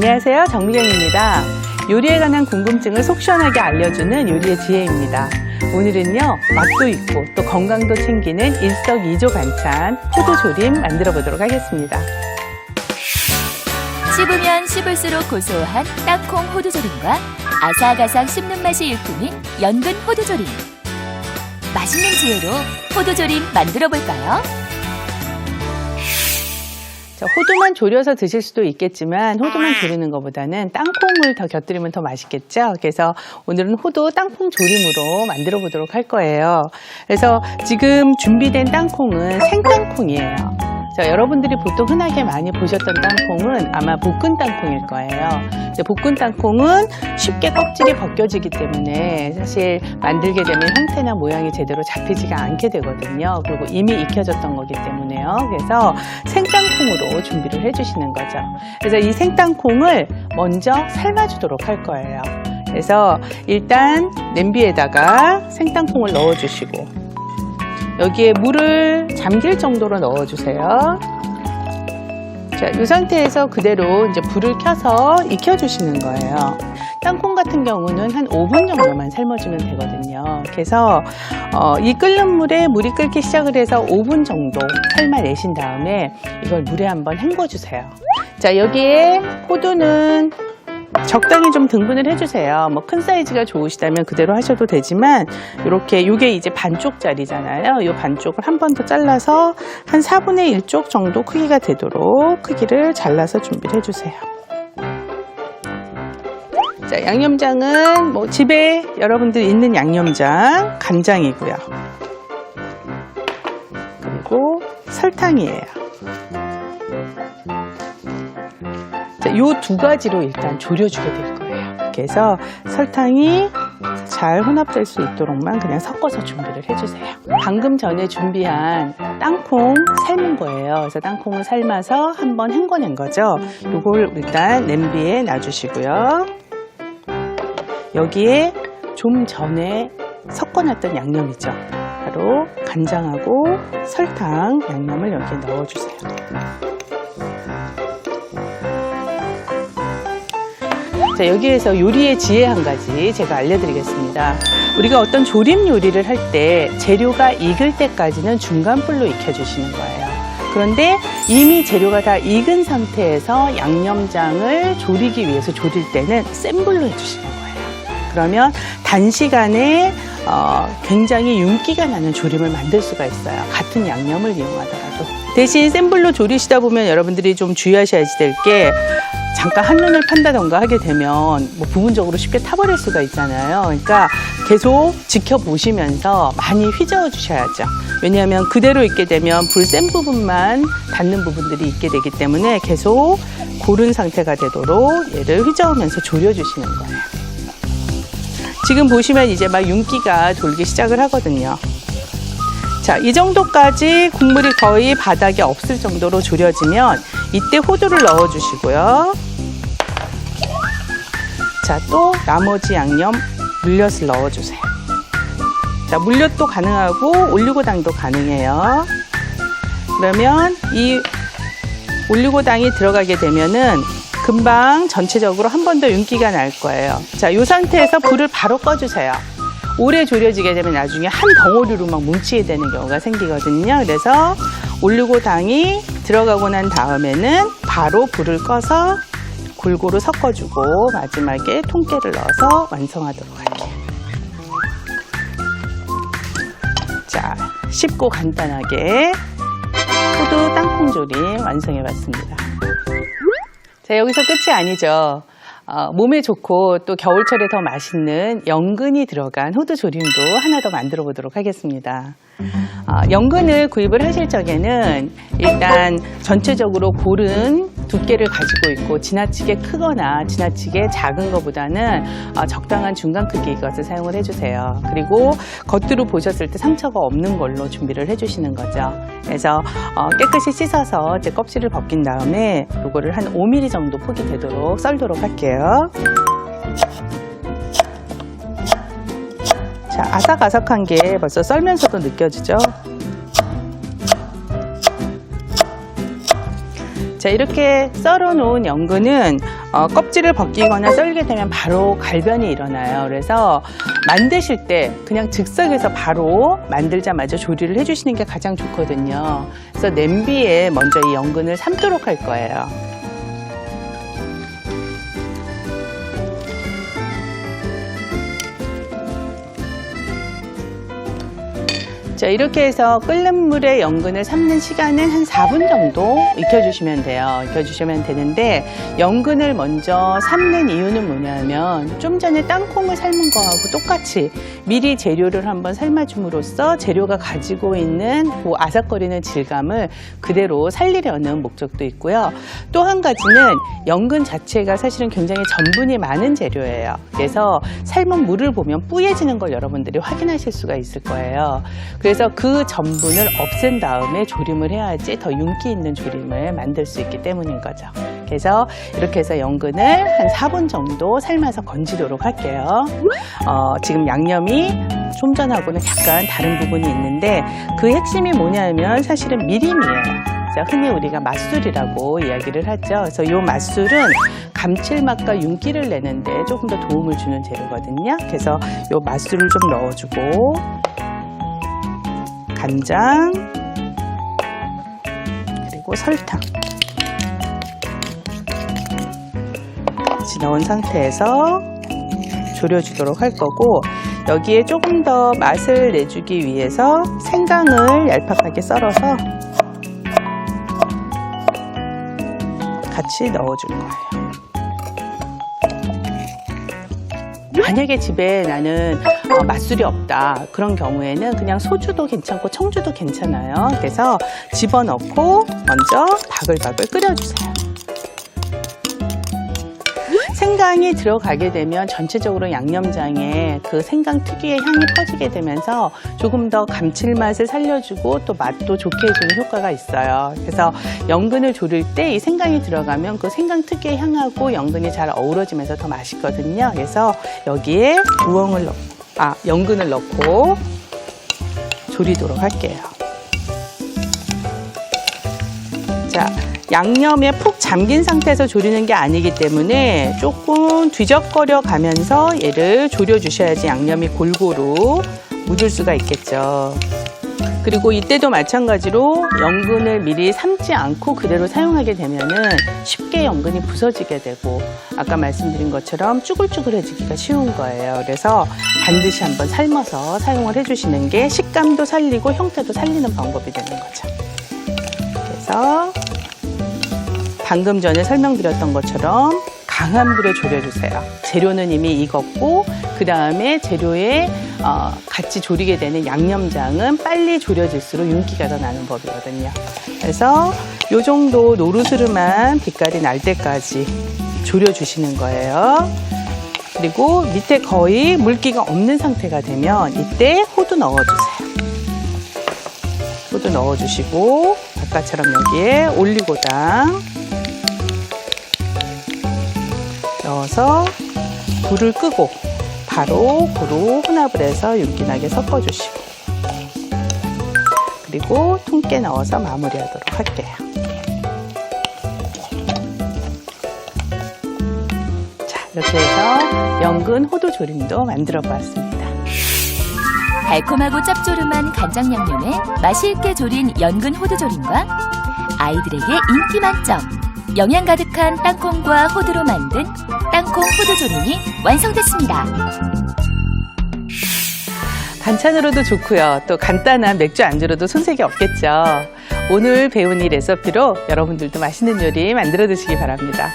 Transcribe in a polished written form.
안녕하세요, 정미경입니다. 요리에 관한 궁금증을 속 시원하게 알려주는 요리의 지혜입니다. 오늘은요, 맛도 있고 또 건강도 챙기는 일석이조 반찬 호두조림 만들어 보도록 하겠습니다. 씹으면 씹을수록 고소한 땅콩 호두조림과 아삭아삭 씹는 맛이 일품인 연근 호두조림. 맛있는 지혜로 호두조림 만들어 볼까요? 자, 호두만 졸여서 드실 수도 있겠지만 호두만 졸이는 것보다는 땅콩을 더 곁들이면 더 맛있겠죠. 그래서 오늘은 호두 땅콩 조림으로 만들어 보도록 할 거예요. 그래서 지금 준비된 땅콩은 생땅콩이에요. 자, 여러분들이 보통 흔하게 많이 보셨던 땅콩은 아마 볶은 땅콩일 거예요. 볶은 땅콩은 쉽게 껍질이 벗겨지기 때문에 사실 만들게 되면 형태나 모양이 제대로 잡히지가 않게 되거든요. 그리고 이미 익혀졌던 거기 때문에요. 그래서 생땅콩으로 준비를 해주시는 거죠. 그래서 이 생땅콩을 먼저 삶아주도록 할 거예요. 그래서 일단 냄비에다가 생땅콩을 넣어주시고 여기에 물을 잠길 정도로 넣어주세요. 자, 이 상태에서 그대로 이제 불을 켜서 익혀주시는 거예요. 땅콩 같은 경우는 한 5분 정도만 삶아주면 되거든요. 그래서 이 끓는 물에 물이 끓기 시작을 해서 5분 정도 삶아내신 다음에 이걸 물에 한번 헹궈주세요. 자, 여기에 호두는 적당히 좀 등분을 해주세요. 뭐 큰 사이즈가 좋으시다면 그대로 하셔도 되지만 이렇게 이게 이제 반쪽짜리잖아요. 이 반쪽을 한 번 더 잘라서 한 4분의 1쪽 정도 크기가 되도록 크기를 잘라서 준비를 해주세요. 자, 양념장은 뭐 집에 여러분들이 있는 양념장, 간장이고요. 그리고 설탕이에요. 이 두 가지로 일단 졸여주게 될 거예요. 그래서 설탕이 잘 혼합될 수 있도록만 그냥 섞어서 준비를 해주세요. 방금 전에 준비한 땅콩 삶은 거예요. 그래서 땅콩을 삶아서 한번 헹궈낸 거죠. 이걸 일단 냄비에 놔주시고요. 여기에 좀 전에 섞어놨던 양념이죠. 바로 간장하고 설탕 양념을 여기에 넣어주세요. 자, 여기에서 요리의 지혜 한 가지 제가 알려드리겠습니다. 우리가 어떤 조림 요리를 할 때 재료가 익을 때까지는 중간불로 익혀주시는 거예요. 그런데 이미 재료가 다 익은 상태에서 양념장을 졸이기 위해서 졸일 때는 센 불로 해주시는 거예요. 그러면 단시간에 굉장히 윤기가 나는 조림을 만들 수가 있어요. 같은 양념을 이용하더라도. 대신 센 불로 졸이시다 보면 여러분들이 좀 주의하셔야 될 게 잠깐 한눈을 판다던가 하게 되면 뭐 부분적으로 쉽게 타버릴 수가 있잖아요. 그러니까 계속 지켜보시면서 많이 휘저어 주셔야죠. 왜냐하면 그대로 익게 되면 불 센 부분만 닿는 부분들이 있게 되기 때문에 계속 고른 상태가 되도록 얘를 휘저으면서 졸여주시는 거예요. 지금 보시면 이제 막 윤기가 돌기 시작을 하거든요. 자, 이 정도까지 국물이 거의 바닥에 없을 정도로 졸여지면 이때 호두를 넣어주시고요. 자, 또 나머지 양념 물엿을 넣어주세요. 자, 물엿도 가능하고 올리고당도 가능해요. 그러면 이 올리고당이 들어가게 되면은 금방 전체적으로 한 번 더 윤기가 날 거예요. 자, 이 상태에서 불을 바로 꺼주세요. 오래 졸여지게 되면 나중에 한 덩어리로 막 뭉치게 되는 경우가 생기거든요. 그래서 올리고당이 들어가고 난 다음에는 바로 불을 꺼서 골고루 섞어주고 마지막에 통깨를 넣어서 완성하도록 할게요. 자, 쉽고 간단하게 호두 땅콩 조림 완성해봤습니다. 자, 여기서 끝이 아니죠. 몸에 좋고 또 겨울철에 더 맛있는 연근이 들어간 호두 조림도 하나 더 만들어 보도록 하겠습니다. 연근을 구입을 하실 적에는 일단 전체적으로 고른 두께를 가지고 있고 지나치게 크거나 지나치게 작은 것보다는 적당한 중간 크기의 것을 사용을 해주세요. 그리고 겉으로 보셨을 때 상처가 없는 걸로 준비를 해주시는 거죠. 그래서 깨끗이 씻어서 제 껍질을 벗긴 다음에 이거를 한 5mm 정도 폭이 되도록 썰도록 할게요. 자, 아삭아삭한 게 벌써 썰면서도 느껴지죠? 자, 이렇게 썰어놓은 연근은 껍질을 벗기거나 썰게 되면 바로 갈변이 일어나요. 그래서 만드실 때 그냥 즉석에서 바로 만들자마자 조리를 해주시는 게 가장 좋거든요. 그래서 냄비에 먼저 이 연근을 삶도록 할 거예요. 자, 이렇게 해서 끓는 물에 연근을 삶는 시간은 한 4분 정도 익혀주시면 돼요. 익혀주시면 되는데 연근을 먼저 삶는 이유는 뭐냐면 좀 전에 땅콩을 삶은 거하고 똑같이 미리 재료를 한번 삶아줌으로써 재료가 가지고 있는 그 아삭거리는 질감을 그대로 살리려는 목적도 있고요. 또 한 가지는 연근 자체가 사실은 굉장히 전분이 많은 재료예요. 그래서 삶은 물을 보면 뿌얘지는 걸 여러분들이 확인하실 수가 있을 거예요. 그래서 그 전분을 없앤 다음에 조림을 해야지 더 윤기 있는 조림을 만들 수 있기 때문인 거죠. 그래서 이렇게 해서 연근을 한 4분 정도 삶아서 건지도록 할게요. 지금 양념이 좀 전하고는 약간 다른 부분이 있는데 그 핵심이 뭐냐면 사실은 미림이에요. 흔히 우리가 맛술이라고 이야기를 하죠. 그래서 이 맛술은 감칠맛과 윤기를 내는데 조금 더 도움을 주는 재료거든요. 그래서 이 맛술을 좀 넣어주고 간장 그리고 설탕 같이 넣은 상태에서 졸여주도록 할 거고 여기에 조금 더 맛을 내주기 위해서 생강을 얄팍하게 썰어서 같이 넣어줄 거예요. 만약에 집에 나는 맛술이 없다 그런 경우에는 그냥 소주도 괜찮고 청주도 괜찮아요. 그래서 집어넣고 먼저 바글바글 끓여주세요. 생강이 들어가게 되면 전체적으로 양념장에 그 생강 특유의 향이 퍼지게 되면서 조금 더 감칠맛을 살려주고 또 맛도 좋게 해주는 효과가 있어요. 그래서 연근을 조릴 때 이 생강이 들어가면 그 생강 특유의 향하고 연근이 잘 어우러지면서 더 맛있거든요. 그래서 여기에 연근을 넣고 조리도록 할게요. 자, 양념에 푹 잠긴 상태에서 조리는 게 아니기 때문에 조금 뒤적거려 가면서 얘를 졸여 주셔야지 양념이 골고루 묻을 수가 있겠죠. 그리고 이때도 마찬가지로 연근을 미리 삶지 않고 그대로 사용하게 되면은 쉽게 연근이 부서지게 되고 아까 말씀드린 것처럼 쭈글쭈글해지기가 쉬운 거예요. 그래서 반드시 한번 삶아서 사용을 해주시는 게 식감도 살리고 형태도 살리는 방법이 되는 거죠. 그래서 방금 전에 설명드렸던 것처럼 강한 불에 졸여주세요. 재료는 이미 익었고 그 다음에 재료에 같이 조리게 되는 양념장은 빨리 졸여질수록 윤기가 더 나는 법이거든요. 그래서 이 정도 노르스름한 빛깔이 날 때까지 졸여주시는 거예요. 그리고 밑에 거의 물기가 없는 상태가 되면 이때 호두 넣어주세요. 호두 넣어주시고 아까처럼 여기에 올리고당 넣어서 불을 끄고 바로 고루 혼합을 해서 윤기나게 섞어주시고 그리고 통깨 넣어서 마무리하도록 할게요. 자, 이렇게 해서 연근 호두 조림도 만들어 보았습니다. 달콤하고 짭조름한 간장 양념에 맛이 있게 조린 연근 호두 조림과 아이들에게 인기 만점 영양 가득한 땅콩과 호두로 만든 땅콩 호두 조림이 완성됐습니다. 반찬으로도 좋고요. 또 간단한 맥주 안주로도 손색이 없겠죠. 오늘 배운 이 레시피로 여러분들도 맛있는 요리 만들어 드시기 바랍니다.